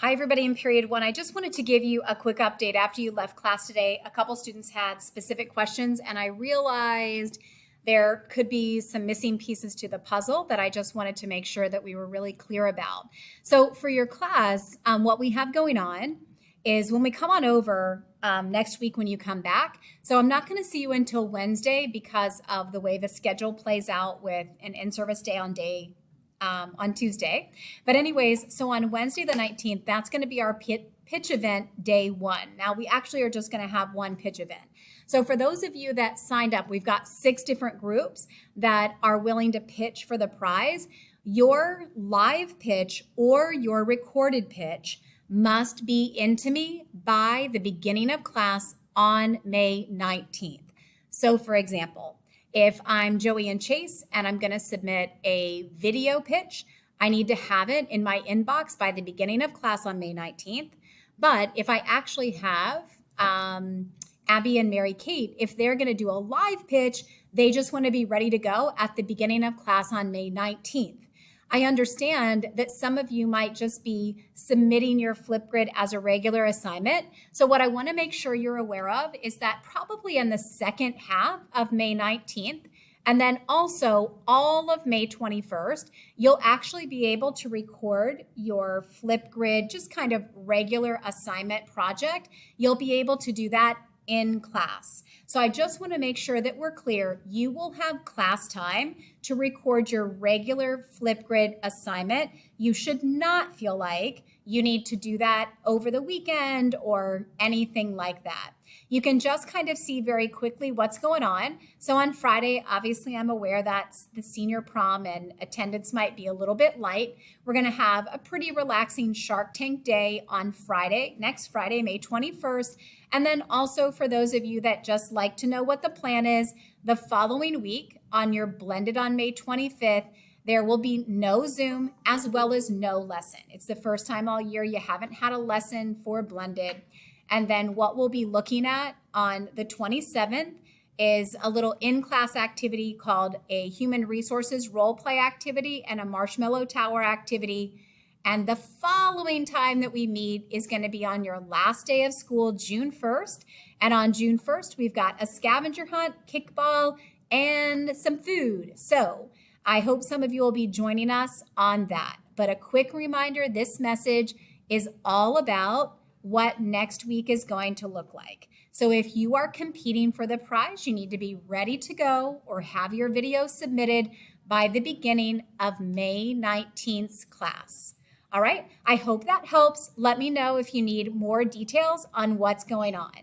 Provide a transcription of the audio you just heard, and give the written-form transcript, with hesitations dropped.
Hi, everybody in period one. I just wanted to give you a quick update after you left class today. A couple students had specific questions, and I realized there could be some missing pieces to the puzzle that I just wanted to make sure that we were really clear about. So for your class, what we have going on is when we come on over next week when you come back. So I'm not going to see you until Wednesday because of the way the schedule plays out with an in-service day on Tuesday. But anyways, so on Wednesday the 19th, that's going to be our pitch event day one. Now we actually are just going to have one pitch event. So for those of you that signed up, we've got 6 different groups that are willing to pitch for the prize. Your live pitch or your recorded pitch must be into me by the beginning of class on May 19th. So for example, if I'm Joey and Chase and I'm going to submit a video pitch, I need to have it in my inbox by the beginning of class on May 19th. But if I actually have Abby and Mary Kate, if they're going to do a live pitch, they just want to be ready to go at the beginning of class on May 19th. I understand that some of you might just be submitting your Flipgrid as a regular assignment. So what I want to make sure you're aware of is that probably in the second half of May 19th, and then also all of May 21st, you'll actually be able to record your Flipgrid, just kind of regular assignment project. You'll be able to do that in class. So I just want to make sure that we're clear. You will have class time to record your regular Flipgrid assignment. You should not feel like you need to do that over the weekend or anything like that. You can just kind of see very quickly what's going on. So on Friday, obviously I'm aware that's the senior prom and attendance might be a little bit light. We're going to have a pretty relaxing Shark Tank day on Friday, next Friday, May 21st. And then also for those of you that just like to know what the plan is, the following week on your Blended on May 25th, there will be no Zoom as well as no lesson. It's the first time all year you haven't had a lesson for Blended. And then what we'll be looking at on the 27th is a little in-class activity called a Human Resources role play activity and a Marshmallow Tower activity. And the following time that we meet is going to be on your last day of school, June 1st. And on June 1st, we've got a scavenger hunt, kickball, and some food. So I hope some of you will be joining us on that. But a quick reminder, this message is all about what next week is going to look like. So if you are competing for the prize, you need to be ready to go or have your video submitted by the beginning of May 19th's class. All right, I hope that helps. Let me know if you need more details on what's going on.